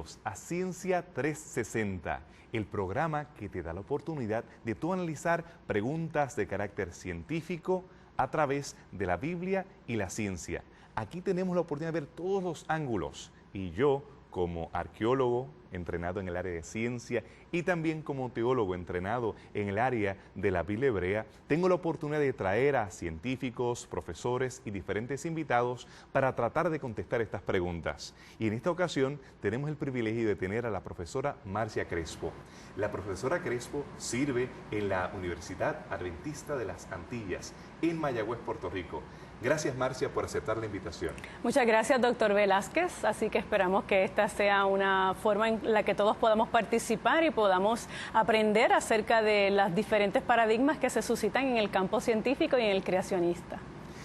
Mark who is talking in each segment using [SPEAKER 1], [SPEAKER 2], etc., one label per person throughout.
[SPEAKER 1] Bienvenidos a Ciencia 360, el programa que te da la oportunidad de tú analizar preguntas de carácter científico a través de la Biblia y la ciencia. Aquí tenemos la oportunidad de ver todos los ángulos y yo, como arqueólogo entrenado en el área de ciencia y también como teólogo entrenado en el área de la Biblia hebrea, tengo la oportunidad de traer a científicos, profesores y diferentes invitados para tratar de contestar estas preguntas. Y en esta ocasión tenemos el privilegio de tener a la profesora Marcia Crespo. La profesora Crespo sirve en la Universidad Adventista de las Antillas, en Mayagüez, Puerto Rico. Gracias, Marcia, por aceptar la invitación.
[SPEAKER 2] Muchas gracias, doctor Velázquez. Así que esperamos que esta sea una forma en la que todos podamos participar y podamos aprender acerca de los diferentes paradigmas que se suscitan en el campo científico y en el creacionista.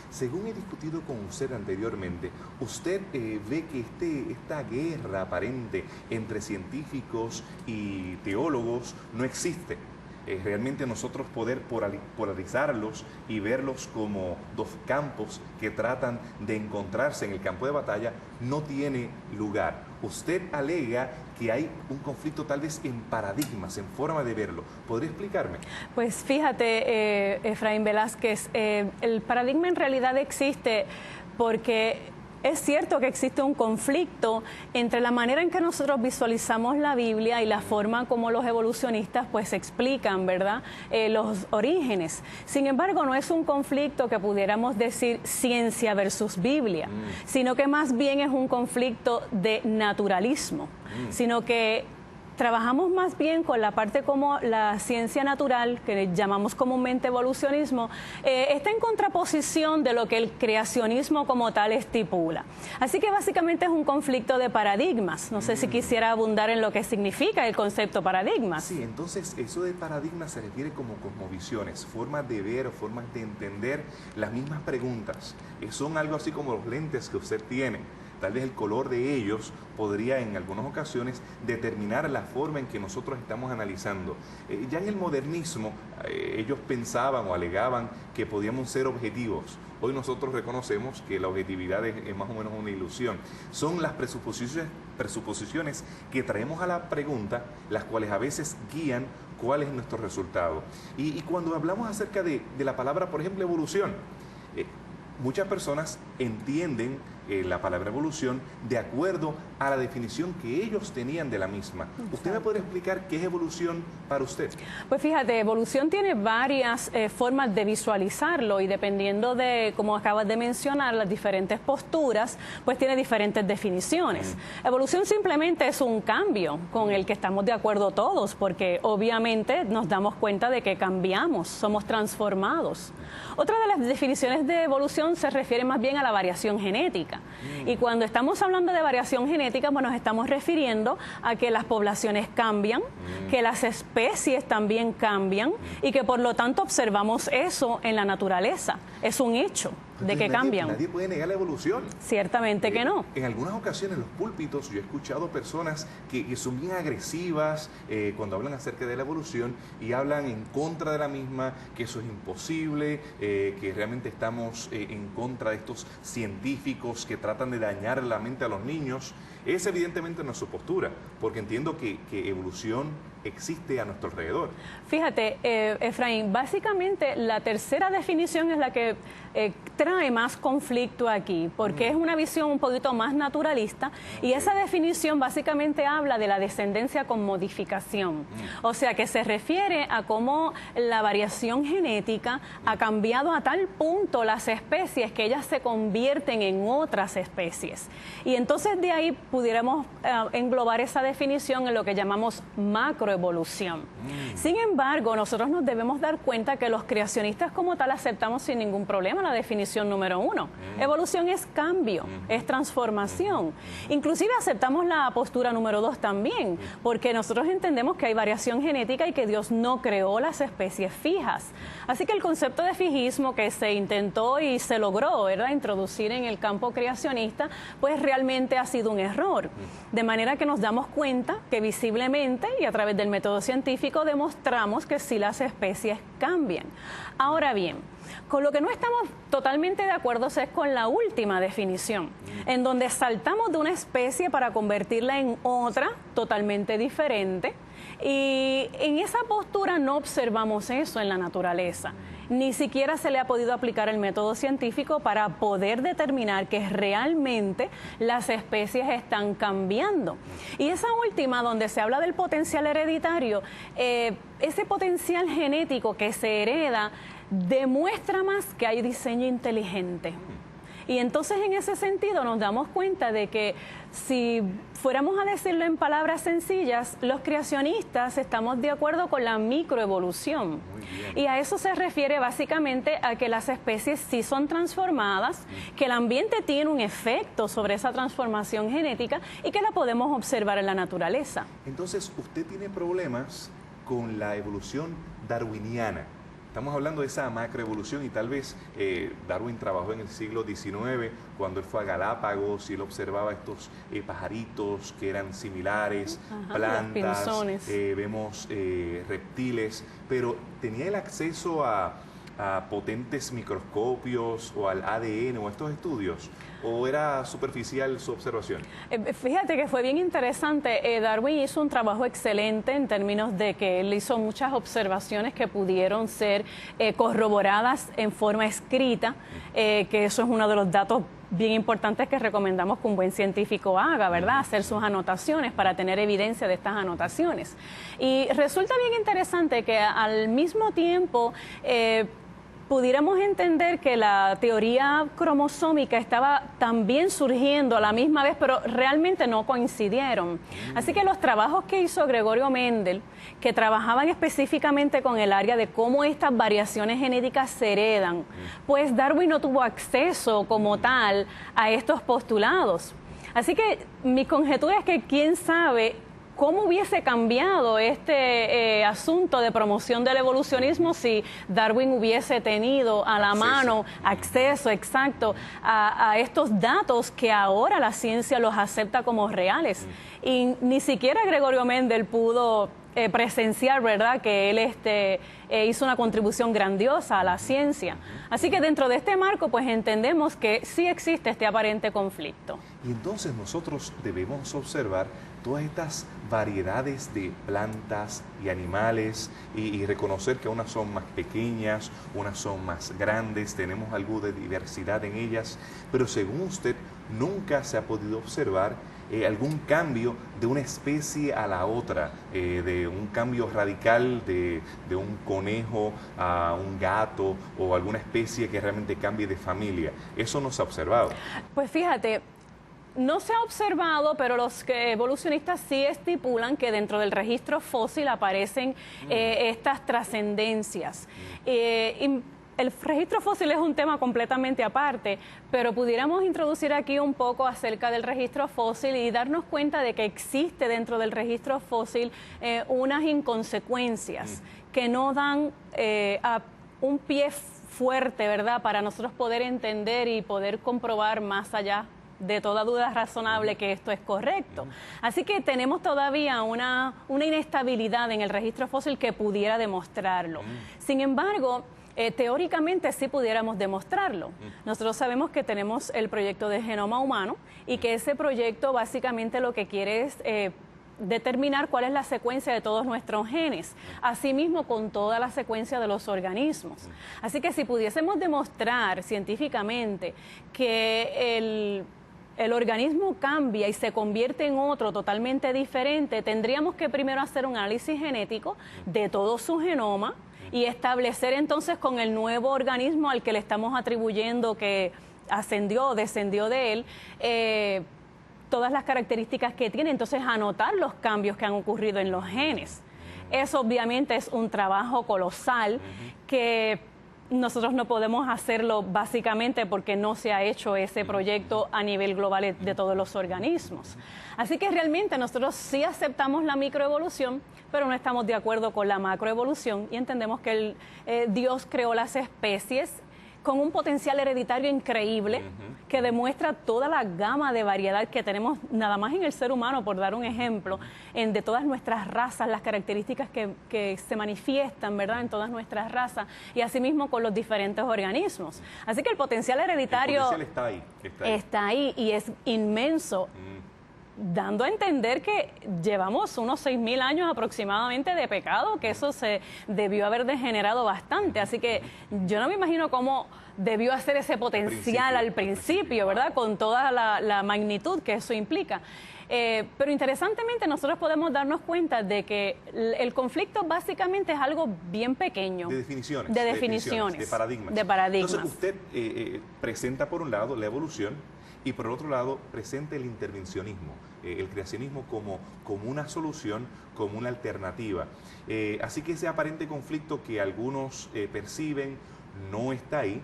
[SPEAKER 1] Según he discutido con usted anteriormente, usted ve que esta guerra aparente entre científicos y teólogos no existe. Realmente nosotros poder polarizarlos y verlos como dos campos que tratan de encontrarse en el campo de batalla no tiene lugar. Usted alega que hay un conflicto tal vez en paradigmas, en forma de verlo. ¿Podría explicarme?
[SPEAKER 2] Pues fíjate, Efraín Velázquez, el paradigma en realidad existe porque es cierto que existe un conflicto entre la manera en que nosotros visualizamos la Biblia y la forma como los evolucionistas pues explican, ¿verdad?, los orígenes. Sin embargo, no es un conflicto que pudiéramos decir ciencia versus Biblia, sino que más bien es un conflicto de naturalismo, sino que trabajamos más bien con la parte como la ciencia natural, que llamamos comúnmente evolucionismo, está en contraposición de lo que el creacionismo como tal estipula. Así que básicamente es un conflicto de paradigmas. No sé si quisiera abundar en lo que significa el concepto paradigmas.
[SPEAKER 1] Sí, entonces eso de paradigmas se refiere como cosmovisiones, formas de ver o formas de entender las mismas preguntas. Son algo así como los lentes que usted tiene. Tal vez el color de ellos podría en algunas ocasiones determinar la forma en que nosotros estamos analizando. Ya en el modernismo ellos pensaban o alegaban que podíamos ser objetivos. Hoy nosotros reconocemos que la objetividad es más o menos una ilusión. Son las presuposiciones que traemos a la pregunta, las cuales a veces guían cuál es nuestro resultado. Y cuando hablamos acerca de la palabra, por ejemplo, evolución, muchas personas entienden la palabra evolución de acuerdo a la definición que ellos tenían de la misma. Exacto. ¿Usted me podría explicar qué es evolución para usted?
[SPEAKER 2] Pues fíjate, evolución tiene varias formas de visualizarlo y dependiendo de, como acabas de mencionar, las diferentes posturas, pues tiene diferentes definiciones. Evolución simplemente es un cambio con el que estamos de acuerdo todos, porque obviamente nos damos cuenta de que cambiamos, somos transformados. Otra de las definiciones de evolución se refiere más bien a la variación genética. Y cuando estamos hablando de variación genética, pues nos estamos refiriendo a que las poblaciones cambian, que las especies también cambian y que por lo tanto observamos eso en la naturaleza. Es un hecho de que cambian.
[SPEAKER 1] Nadie puede negar la evolución.
[SPEAKER 2] Ciertamente que no.
[SPEAKER 1] En algunas ocasiones en los púlpitos yo he escuchado personas que son bien agresivas cuando hablan acerca de la evolución y hablan en contra de la misma, que eso es imposible, que realmente estamos en contra de estos científicos que tratan de dañar la mente a los niños. Es evidentemente no es su postura, porque entiendo que evolución existe a nuestro alrededor.
[SPEAKER 2] Fíjate, Efraín, básicamente la tercera definición es la que trae más conflicto aquí, porque es una visión un poquito más naturalista y esa definición básicamente habla de la descendencia con modificación. O sea, que se refiere a cómo la variación genética ha cambiado a tal punto las especies que ellas se convierten en otras especies. Y entonces de ahí pudiéramos englobar esa definición en lo que llamamos macroevolución. Sin embargo, nosotros nos debemos dar cuenta que los creacionistas como tal aceptamos sin ningún problema la definición número 1. Evolución es cambio, es transformación. Inclusive aceptamos la postura número 2 también, porque nosotros entendemos que hay variación genética y que Dios no creó las especies fijas. Así que el concepto de fijismo que se intentó y se logró, ¿verdad?, introducir en el campo creacionista, pues realmente ha sido un error. De manera que nos damos cuenta que visiblemente y a través través del método científico demostramos que sí las especies cambian. Ahora bien, con lo que no estamos totalmente de acuerdo es con la última definición, en donde saltamos de una especie para convertirla en otra totalmente diferente, y en esa postura no observamos eso en la naturaleza. Ni siquiera se le ha podido aplicar el método científico para poder determinar que realmente las especies están cambiando. Y esa última, donde se habla del potencial hereditario, ese potencial genético que se hereda demuestra más que hay diseño inteligente. Y entonces en ese sentido nos damos cuenta de que si fuéramos a decirlo en palabras sencillas, los creacionistas estamos de acuerdo con la microevolución. Y a eso se refiere básicamente a que las especies sí son transformadas, que el ambiente tiene un efecto sobre esa transformación genética y que la podemos observar en la naturaleza.
[SPEAKER 1] Entonces, usted tiene problemas con la evolución darwiniana. Estamos hablando de esa macroevolución y tal vez Darwin trabajó en el siglo XIX cuando él fue a Galápagos y él observaba estos pajaritos que eran similares, plantas, vemos reptiles, pero ¿tenía el acceso a potentes microscopios o al ADN o a estos estudios? ¿O era superficial su observación?
[SPEAKER 2] Fíjate que fue bien interesante. Darwin hizo un trabajo excelente en términos de que él hizo muchas observaciones que pudieron ser corroboradas en forma escrita, que eso es uno de los datos bien importantes que recomendamos que un buen científico haga, ¿verdad? Hacer sus anotaciones para tener evidencia de estas anotaciones. Y resulta bien interesante que al mismo tiempo pudiéramos entender que la teoría cromosómica estaba también surgiendo a la misma vez, pero realmente no coincidieron. Así que los trabajos que hizo Gregorio Mendel, que trabajaban específicamente con el área de cómo estas variaciones genéticas se heredan, pues Darwin no tuvo acceso como tal a estos postulados. Así que mi conjetura es que quién sabe ¿cómo hubiese cambiado este asunto de promoción del evolucionismo si Darwin hubiese tenido a la mano acceso exacto a estos datos que ahora la ciencia los acepta como reales? Y ni siquiera Gregorio Mendel pudo presenciar, ¿verdad?, que él hizo una contribución grandiosa a la ciencia. Así que dentro de este marco, pues entendemos que sí existe este aparente conflicto.
[SPEAKER 1] Y entonces nosotros debemos observar todas estas variedades de plantas y animales y reconocer que unas son más pequeñas, unas son más grandes, tenemos algo de diversidad en ellas, pero según usted nunca se ha podido observar algún cambio de una especie a la otra, de un cambio radical de un conejo a un gato o alguna especie que realmente cambie de familia. ¿Eso no se ha observado?
[SPEAKER 2] Pues fíjate, no se ha observado, pero los evolucionistas sí estipulan que dentro del registro fósil aparecen estas trascendencias. El registro fósil es un tema completamente aparte, pero pudiéramos introducir aquí un poco acerca del registro fósil y darnos cuenta de que existe dentro del registro fósil unas inconsecuencias que no dan a un pie fuerte, ¿verdad?, para nosotros poder entender y poder comprobar más allá de toda duda razonable que esto es correcto. Así que tenemos todavía una inestabilidad en el registro fósil que pudiera demostrarlo. Sin embargo, teóricamente sí pudiéramos demostrarlo. Nosotros sabemos que tenemos el proyecto de genoma humano y que ese proyecto básicamente lo que quiere es determinar cuál es la secuencia de todos nuestros genes, asimismo con toda la secuencia de los organismos. Así que si pudiésemos demostrar científicamente que el organismo cambia y se convierte en otro totalmente diferente, tendríamos que primero hacer un análisis genético de todo su genoma y establecer entonces con el nuevo organismo al que le estamos atribuyendo que ascendió o descendió de él, todas las características que tiene, entonces anotar los cambios que han ocurrido en los genes. Eso obviamente es un trabajo colosal que nosotros no podemos hacerlo básicamente porque no se ha hecho ese proyecto a nivel global de todos los organismos. Así que realmente nosotros sí aceptamos la microevolución, pero no estamos de acuerdo con la macroevolución y entendemos que Dios creó las especies con un potencial hereditario increíble, que demuestra toda la gama de variedad que tenemos nada más en el ser humano, por dar un ejemplo, de todas nuestras razas, las características que se manifiestan, ¿verdad?, en todas nuestras razas, y asimismo con los diferentes organismos. Así que el potencial hereditario está ahí y es inmenso. Dando a entender que llevamos unos 6.000 años aproximadamente de pecado, que eso se debió haber degenerado bastante. Así que yo no me imagino cómo debió hacer ese potencial al principio, ¿verdad?, con toda la magnitud que eso implica. Pero interesantemente nosotros podemos darnos cuenta de que el conflicto básicamente es algo bien pequeño.
[SPEAKER 1] De definiciones. De paradigmas. Entonces usted presenta por un lado la evolución y por otro lado presenta el intervencionismo, el creacionismo como una solución, como una alternativa. Así que ese aparente conflicto que algunos perciben no está ahí,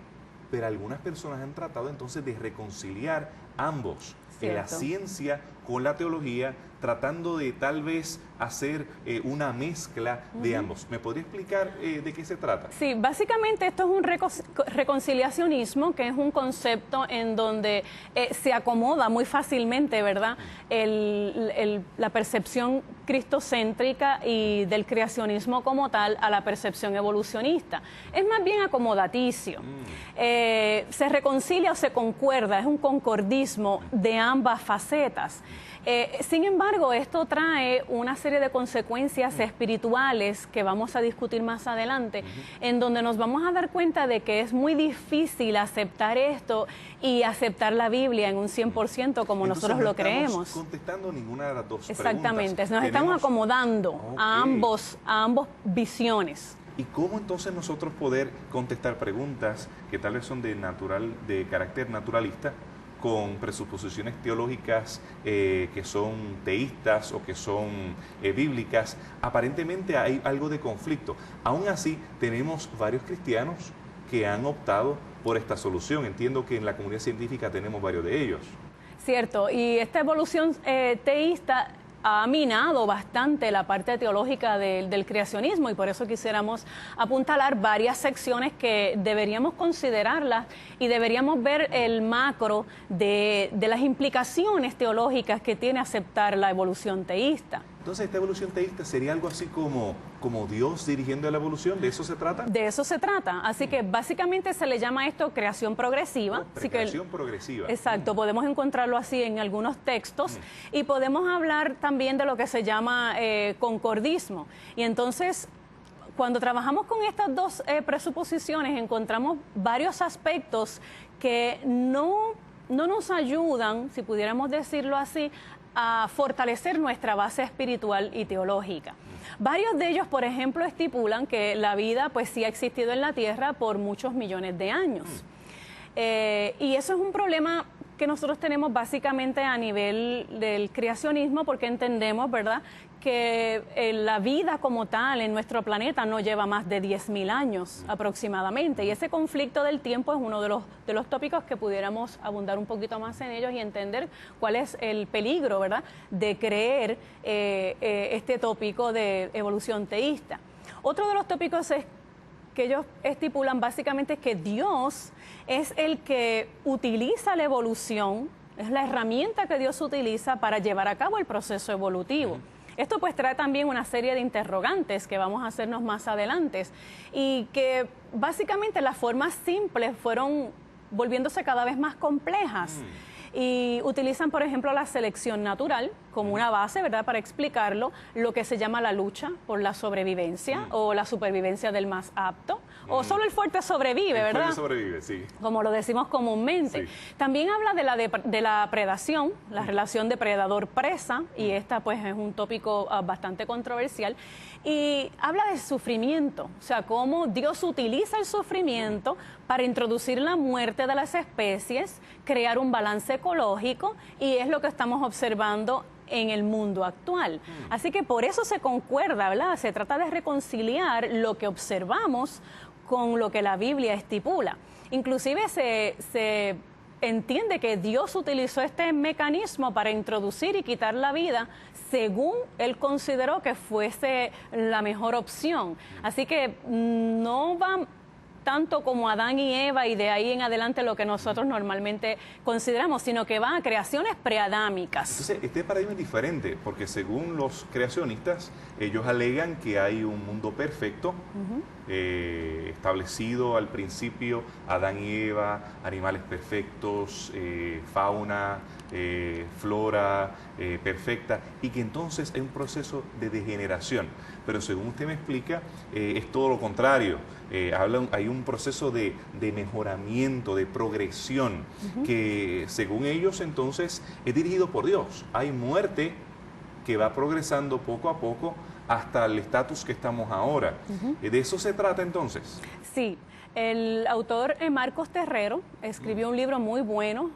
[SPEAKER 1] pero algunas personas han tratado entonces de reconciliar ambos, la ciencia con la teología, tratando de tal vez hacer una mezcla de ambos. ¿Me podría explicar de qué se trata?
[SPEAKER 2] Sí, básicamente esto es un reconciliacionismo, que es un concepto en donde se acomoda muy fácilmente, ¿verdad?, la percepción cristocéntrica y del creacionismo como tal a la percepción evolucionista. Es más bien acomodaticio. Se reconcilia o se concuerda, es un concordismo de ambas facetas. Sin embargo, esto trae una serie de consecuencias espirituales que vamos a discutir más adelante, en donde nos vamos a dar cuenta de que es muy difícil aceptar esto y aceptar la Biblia en un 100% como nosotros lo creemos.
[SPEAKER 1] No estamos contestando ninguna de las dos preguntas.
[SPEAKER 2] Exactamente, nos estamos acomodando a ambos visiones.
[SPEAKER 1] ¿Y cómo entonces nosotros poder contestar preguntas que tal vez son de carácter naturalista, con presuposiciones teológicas que son teístas o que son bíblicas? Aparentemente hay algo de conflicto. Aún así, tenemos varios cristianos que han optado por esta solución. Entiendo que en la comunidad científica tenemos varios de ellos.
[SPEAKER 2] Cierto, y esta evolución teísta ha minado bastante la parte teológica del creacionismo, y por eso quisiéramos apuntalar varias secciones que deberíamos considerarlas y deberíamos ver el macro de las implicaciones teológicas que tiene aceptar la evolución teísta.
[SPEAKER 1] Entonces, ¿esta evolución teísta sería algo así como Dios dirigiendo la evolución? ¿De eso se trata?
[SPEAKER 2] De eso se trata. Así que básicamente se le llama esto creación progresiva.
[SPEAKER 1] Creación progresiva.
[SPEAKER 2] Exacto, podemos encontrarlo así en algunos textos. Y podemos hablar también de lo que se llama concordismo. Y entonces, cuando trabajamos con estas dos presuposiciones, encontramos varios aspectos que no nos ayudan, si pudiéramos decirlo así, a fortalecer nuestra base espiritual y teológica. Varios de ellos, por ejemplo, estipulan que la vida pues sí ha existido en la Tierra por muchos millones de años. Y eso es un problema que nosotros tenemos básicamente a nivel del creacionismo, porque entendemos, ¿verdad?, que la vida como tal en nuestro planeta no lleva más de 10.000 años aproximadamente, y ese conflicto del tiempo es uno de los tópicos que pudiéramos abundar un poquito más en ellos y entender cuál es el peligro, ¿verdad?, de creer este tópico de evolución teísta. Otro de los tópicos es que ellos estipulan básicamente que Dios es el que utiliza la evolución, es la herramienta que Dios utiliza para llevar a cabo el proceso evolutivo. Esto pues trae también una serie de interrogantes que vamos a hacernos más adelante, y que básicamente las formas simples fueron volviéndose cada vez más complejas. Y utilizan, por ejemplo, la selección natural como una base, ¿verdad?, para explicarlo, lo que se llama la lucha por la sobrevivencia o la supervivencia del más apto, o solo el fuerte sobrevive, ¿verdad?
[SPEAKER 1] El fuerte sobrevive, sí.
[SPEAKER 2] Como lo decimos comúnmente. Sí. También habla de la predación, la relación de predador-presa, y esta pues es un tópico bastante controversial. Y habla de sufrimiento, o sea, cómo Dios utiliza el sufrimiento para introducir la muerte de las especies, crear un balance ecológico, y es lo que estamos observando en el mundo actual. Así que por eso se concuerda, ¿verdad? Se trata de reconciliar lo que observamos con lo que la Biblia estipula. Inclusive se entiende que Dios utilizó este mecanismo para introducir y quitar la vida según Él consideró que fuese la mejor opción. Así que no va tanto como Adán y Eva y de ahí en adelante lo que nosotros normalmente consideramos, sino que va a creaciones preadámicas.
[SPEAKER 1] Entonces, este paradigma es diferente, porque según los creacionistas, ellos alegan que hay un mundo perfecto, establecido al principio, Adán y Eva, animales perfectos, fauna, flora perfecta, y que entonces hay un proceso de degeneración. Pero según usted me explica, es todo lo contrario. Hay un proceso de mejoramiento, de progresión, que según ellos entonces es dirigido por Dios. Hay muerte que va progresando poco a poco hasta el estatus que estamos ahora. ¿De eso se trata entonces?
[SPEAKER 2] Sí. El autor Marcos Terrero escribió un libro muy bueno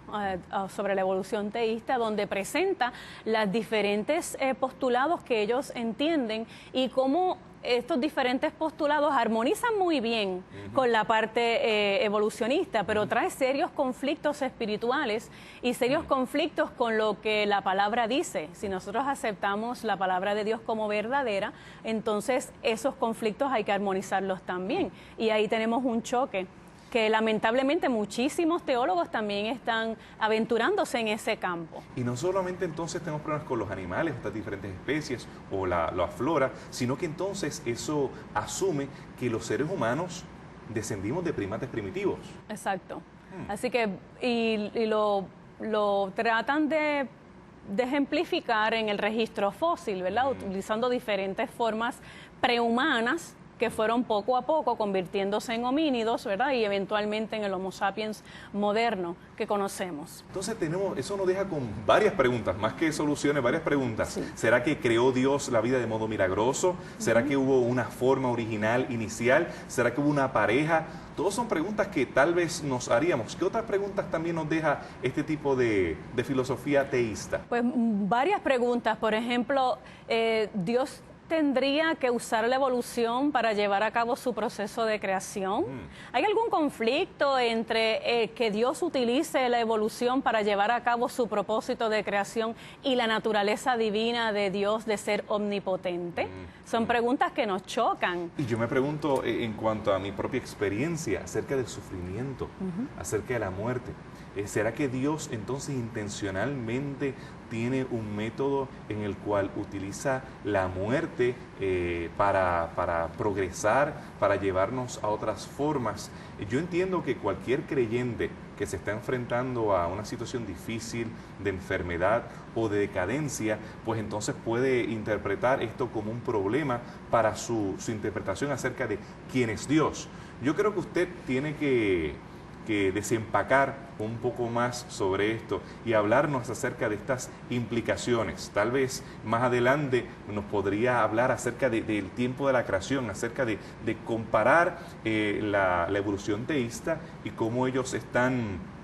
[SPEAKER 2] sobre la evolución teísta, donde presenta los diferentes postulados que ellos entienden y cómo estos diferentes postulados armonizan muy bien con la parte evolucionista, pero trae serios conflictos espirituales y serios conflictos con lo que la palabra dice. Si nosotros aceptamos la palabra de Dios como verdadera, entonces esos conflictos hay que armonizarlos también. Y ahí tenemos un choque que lamentablemente muchísimos teólogos también están aventurándose en ese campo.
[SPEAKER 1] Y no solamente entonces tenemos problemas con los animales, estas diferentes especies o la flora, sino que entonces eso asume que los seres humanos descendimos de primates primitivos.
[SPEAKER 2] Exacto. Así que, y lo tratan de ejemplificar en el registro fósil, ¿verdad? Utilizando diferentes formas prehumanas que fueron poco a poco convirtiéndose en homínidos, ¿verdad? Y eventualmente en el Homo sapiens moderno que conocemos.
[SPEAKER 1] Entonces eso nos deja con varias preguntas, más que soluciones, varias preguntas.
[SPEAKER 2] Sí.
[SPEAKER 1] ¿Será que creó Dios la vida de modo milagroso? ¿Será que hubo una forma original, inicial? ¿Será que hubo una pareja? Todas son preguntas que tal vez nos haríamos. ¿Qué otras preguntas también nos deja este tipo de filosofía teísta?
[SPEAKER 2] Pues varias preguntas. Por ejemplo, Dios tendría que usar la evolución para llevar a cabo su proceso de creación. ¿Hay algún conflicto entre que Dios utilice la evolución para llevar a cabo su propósito de creación y la naturaleza divina de Dios de ser omnipotente? Son preguntas que nos chocan.
[SPEAKER 1] Y yo me pregunto en cuanto a mi propia experiencia acerca del sufrimiento, acerca de la muerte. ¿Será que Dios entonces intencionalmente tiene un método en el cual utiliza la muerte para progresar, para llevarnos a otras formas? Yo entiendo que cualquier creyente que se está enfrentando a una situación difícil de enfermedad o de decadencia, pues entonces puede interpretar esto como un problema para su interpretación acerca de quién es Dios. Yo creo que usted tiene que desempacar un poco más sobre esto y hablarnos acerca de estas implicaciones. Tal vez más adelante nos podría hablar acerca del tiempo de la creación, acerca de comparar la evolución teísta y cómo ellos están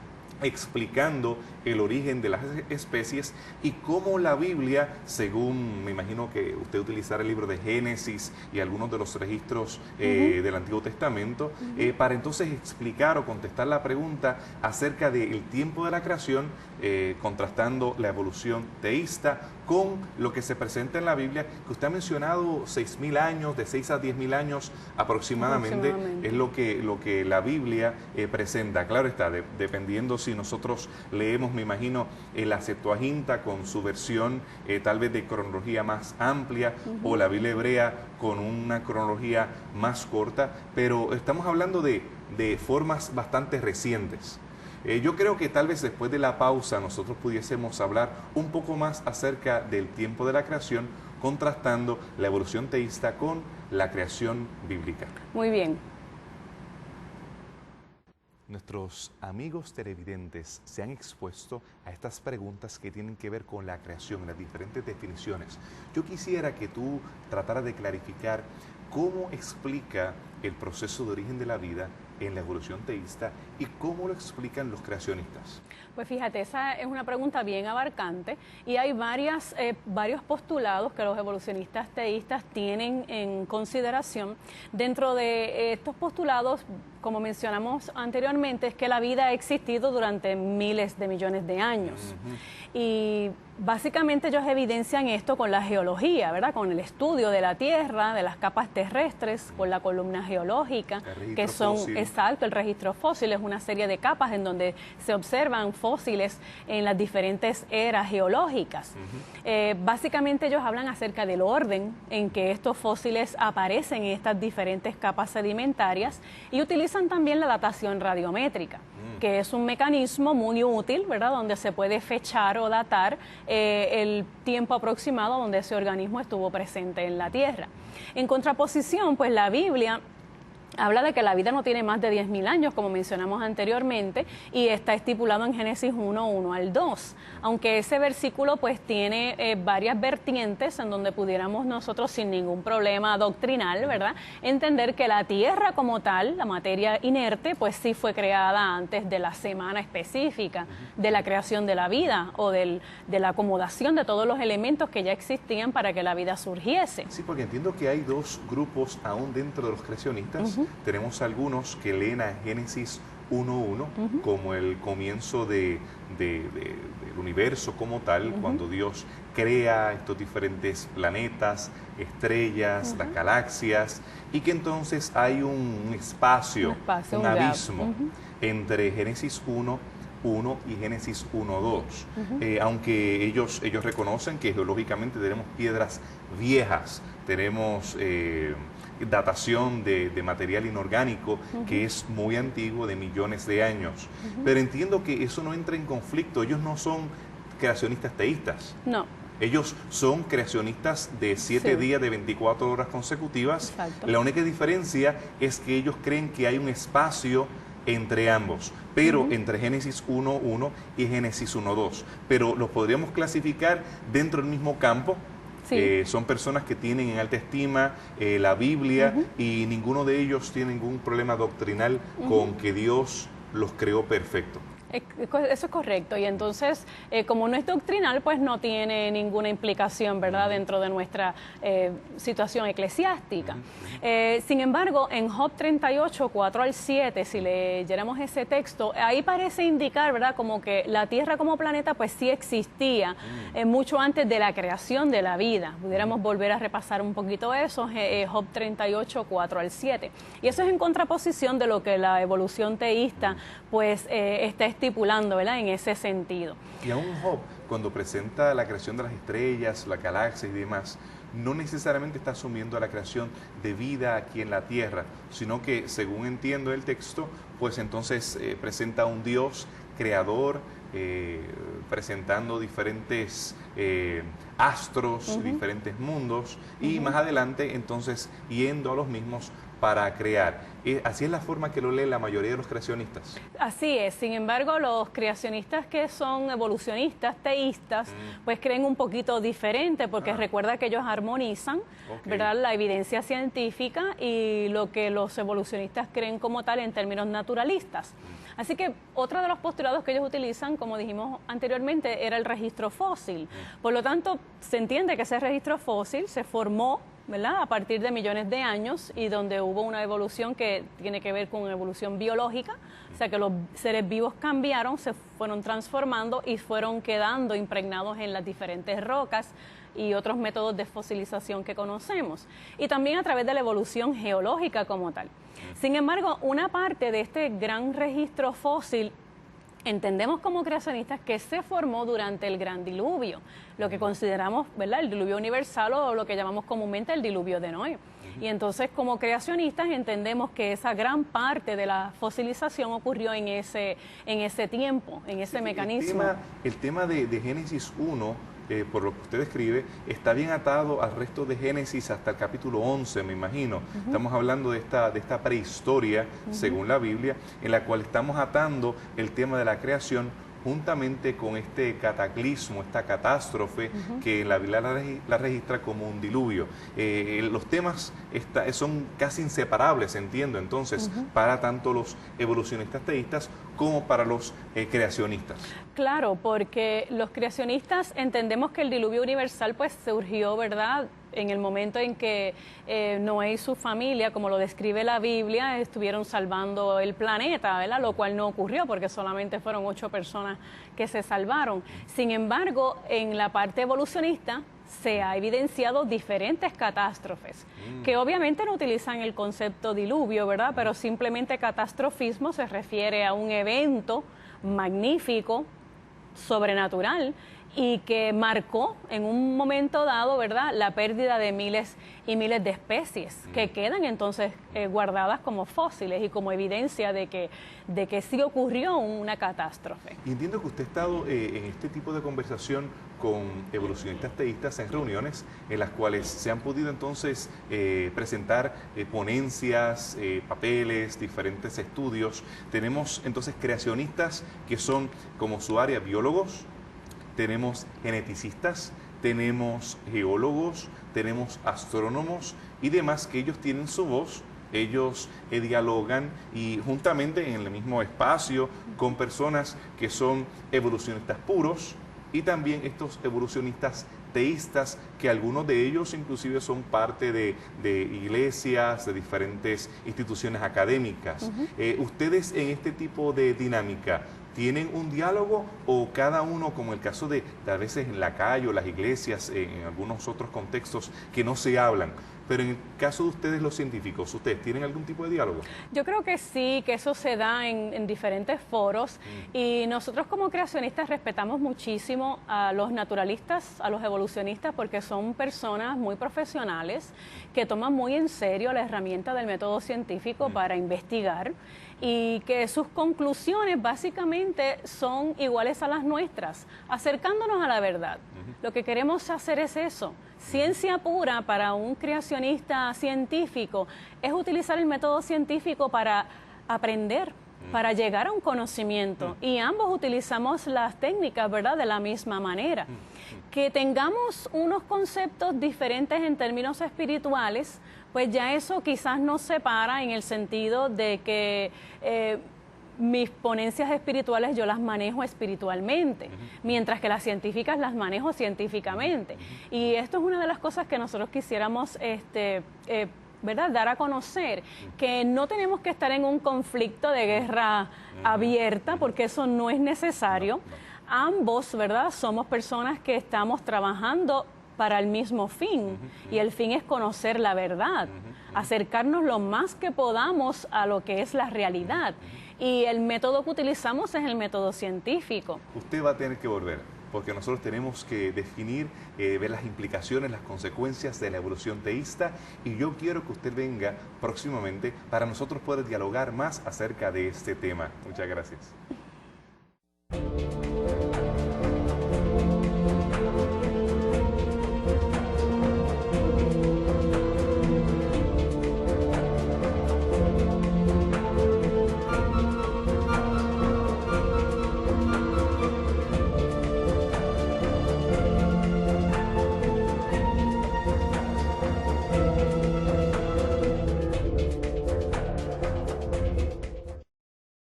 [SPEAKER 1] explicando el origen de las especies y cómo la Biblia, según me imagino que usted utilizará el libro de Génesis y algunos de los registros del Antiguo Testamento, para entonces explicar o contestar la pregunta acerca del tiempo de la creación, contrastando la evolución teísta con lo que se presenta en la Biblia, que usted ha mencionado 6.000 años, de 6 a 10.000 años aproximadamente, es lo que la Biblia presenta. Claro está, dependiendo si nosotros leemos, me imagino, la Septuaginta con su versión tal vez de cronología más amplia o la Biblia hebrea con una cronología más corta, pero estamos hablando de formas bastante recientes. Yo creo que tal vez después de la pausa nosotros pudiésemos hablar un poco más acerca del tiempo de la creación, contrastando la evolución teísta con la creación bíblica.
[SPEAKER 2] Muy bien.
[SPEAKER 1] Nuestros amigos televidentes se han expuesto a estas preguntas que tienen que ver con la creación, las diferentes definiciones. Yo quisiera que tú trataras de clarificar cómo explica el proceso de origen de la vida en la evolución teísta y cómo lo explican los creacionistas.
[SPEAKER 2] Pues fíjate, esa es una pregunta bien abarcante y hay varios postulados que los evolucionistas teístas tienen en consideración. Dentro de estos postulados, como mencionamos anteriormente, es que la vida ha existido durante miles de millones de años. Y básicamente ellos evidencian esto con la geología, ¿verdad? Con el estudio de la Tierra, de las capas terrestres, con la columna geológica, que son, exacto, el registro fósil es una serie de capas en donde se observan fósiles en las diferentes eras geológicas. Básicamente ellos hablan acerca del orden en que estos fósiles aparecen en estas diferentes capas sedimentarias y utilizan también la datación radiométrica, que es un mecanismo muy útil, ¿verdad?, donde se puede fechar o datar el tiempo aproximado donde ese organismo estuvo presente en la Tierra. En contraposición, pues la Biblia habla de que la vida no tiene más de 10.000 años, como mencionamos anteriormente, y está estipulado en Génesis 1, 1 al 2. Aunque ese versículo pues tiene varias vertientes en donde pudiéramos nosotros sin ningún problema doctrinal, ¿verdad?, entender que la tierra como tal, la materia inerte, pues sí fue creada antes de la semana específica de la creación de la vida o de la acomodación de todos los elementos que ya existían para que la vida surgiese.
[SPEAKER 1] Sí, porque entiendo que hay dos grupos aún dentro de los creacionistas. Tenemos algunos que leen a Génesis 1.1 como el comienzo del universo como tal, cuando Dios crea estos diferentes planetas, estrellas, las galaxias, y que entonces hay un espacio, un abismo entre Génesis 1.1 y Génesis 1.2. Aunque ellos reconocen que geológicamente tenemos piedras viejas, tenemos datación de material inorgánico que es muy antiguo, de millones de años. Pero entiendo que eso no entra en conflicto. Ellos no son creacionistas teístas.
[SPEAKER 2] No.
[SPEAKER 1] Ellos son creacionistas de 7 días de 24 horas consecutivas.
[SPEAKER 2] Exacto.
[SPEAKER 1] La única diferencia es que ellos creen que hay un espacio entre ambos, pero entre Génesis 1.1 y Génesis 1.2. Pero los podríamos clasificar dentro del mismo campo. Sí. Son personas que tienen en alta estima la Biblia y ninguno de ellos tiene ningún problema doctrinal con que Dios los creó perfecto.
[SPEAKER 2] Eso es correcto, y entonces, como no es doctrinal, pues no tiene ninguna implicación, ¿verdad?, dentro de nuestra situación eclesiástica. Sin embargo, en Job 38, 4 al 7, si leyéramos ese texto, ahí parece indicar, ¿verdad?, como que la Tierra como planeta, pues sí existía mucho antes de la creación de la vida. Pudiéramos volver a repasar un poquito eso, Job 38, 4 al 7. Y eso es en contraposición de lo que la evolución teísta, pues, está estipulando, ¿verdad?, en ese sentido.
[SPEAKER 1] Y aún Job, cuando presenta la creación de las estrellas, la galaxia y demás, no necesariamente está asumiendo la creación de vida aquí en la Tierra, sino que, según entiendo el texto, pues entonces presenta a un Dios creador, presentando diferentes astros, diferentes mundos, y más adelante entonces yendo a los mismos para crear. Así es la forma que lo lee la mayoría de los creacionistas.
[SPEAKER 2] Así es. Sin embargo, los creacionistas que son evolucionistas, teístas, pues creen un poquito diferente, porque recuerda que ellos armonizan, ¿verdad?, la evidencia científica y lo que los evolucionistas creen como tal en términos naturalistas. Así que otro de los postulados que ellos utilizan, como dijimos anteriormente, era el registro fósil. Por lo tanto, se entiende que ese registro fósil se formó, ¿verdad?, a partir de millones de años, y donde hubo una evolución que tiene que ver con evolución biológica, o sea que los seres vivos cambiaron, se fueron transformando y fueron quedando impregnados en las diferentes rocas y otros métodos de fosilización que conocemos, y también a través de la evolución geológica como tal. Sin embargo, una parte de este gran registro fósil entendemos como creacionistas que se formó durante el gran diluvio, lo que consideramos, ¿verdad?, el diluvio universal, o lo que llamamos comúnmente el diluvio de Noé. Y entonces, como creacionistas, entendemos que esa gran parte de la fosilización ocurrió en ese tiempo, en ese mecanismo.
[SPEAKER 1] El tema de Génesis 1, por lo que usted escribe, está bien atado al resto de Génesis hasta el capítulo 11, me imagino. Estamos hablando de esta prehistoria, según la Biblia, en la cual estamos atando el tema de la creación juntamente con este cataclismo, esta catástrofe que la Biblia la registra como un diluvio. Los temas son casi inseparables, entiendo, entonces, para tanto los evolucionistas teístas como para los creacionistas.
[SPEAKER 2] Claro, porque los creacionistas entendemos que el diluvio universal pues surgió, ¿verdad?, en el momento en que Noé y su familia, como lo describe la Biblia, estuvieron salvando el planeta, ¿verdad?, lo cual no ocurrió porque solamente fueron 8 personas que se salvaron. Sin embargo, en la parte evolucionista, se ha evidenciado diferentes catástrofes, que obviamente no utilizan el concepto diluvio, ¿verdad? Pero simplemente catastrofismo se refiere a un evento magnífico, sobrenatural, y que marcó en un momento dado, ¿verdad?, la pérdida de miles y miles de especies que quedan entonces guardadas como fósiles y como evidencia de que sí ocurrió una catástrofe.
[SPEAKER 1] Y entiendo que usted ha estado en este tipo de conversación con evolucionistas teístas en reuniones en las cuales se han podido entonces presentar ponencias, papeles, diferentes estudios. Tenemos entonces creacionistas que son como su área biólogos, tenemos geneticistas, tenemos geólogos, tenemos astrónomos y demás que ellos tienen su voz, ellos dialogan y juntamente en el mismo espacio con personas que son evolucionistas puros y también estos evolucionistas teístas, que algunos de ellos inclusive son parte de iglesias, de diferentes instituciones académicas. Ustedes en este tipo de dinámica, ¿tienen un diálogo o cada uno, como el caso de a veces en la calle o las iglesias, en algunos otros contextos que no se hablan? Pero en el caso de ustedes los científicos, ¿ustedes tienen algún tipo de diálogo?
[SPEAKER 2] Yo creo que sí, que eso se da en diferentes foros y nosotros como creacionistas respetamos muchísimo a los naturalistas, a los evolucionistas, porque son personas muy profesionales que toman muy en serio la herramienta del método científico para investigar y que sus conclusiones básicamente son iguales a las nuestras, acercándonos a la verdad. Lo que queremos hacer es eso. Ciencia pura para un creacionista científico es utilizar el método científico para aprender, para llegar a un conocimiento. Y ambos utilizamos las técnicas, ¿verdad?, de la misma manera. Que tengamos unos conceptos diferentes en términos espirituales, pues ya eso quizás nos separa en el sentido de que mis ponencias espirituales yo las manejo espiritualmente, mientras que las científicas las manejo científicamente. Y esto es una de las cosas que nosotros quisiéramos ¿verdad?, dar a conocer, que no tenemos que estar en un conflicto de guerra abierta, porque eso no es necesario. Ambos, ¿verdad?, somos personas que estamos trabajando para el mismo fin, y el fin es conocer la verdad, acercarnos lo más que podamos a lo que es la realidad. Y el método que utilizamos es el método científico.
[SPEAKER 1] Usted va a tener que volver, porque nosotros tenemos que definir, ver las implicaciones, las consecuencias de la evolución teísta, y yo quiero que usted venga próximamente para nosotros poder dialogar más acerca de este tema. Muchas gracias.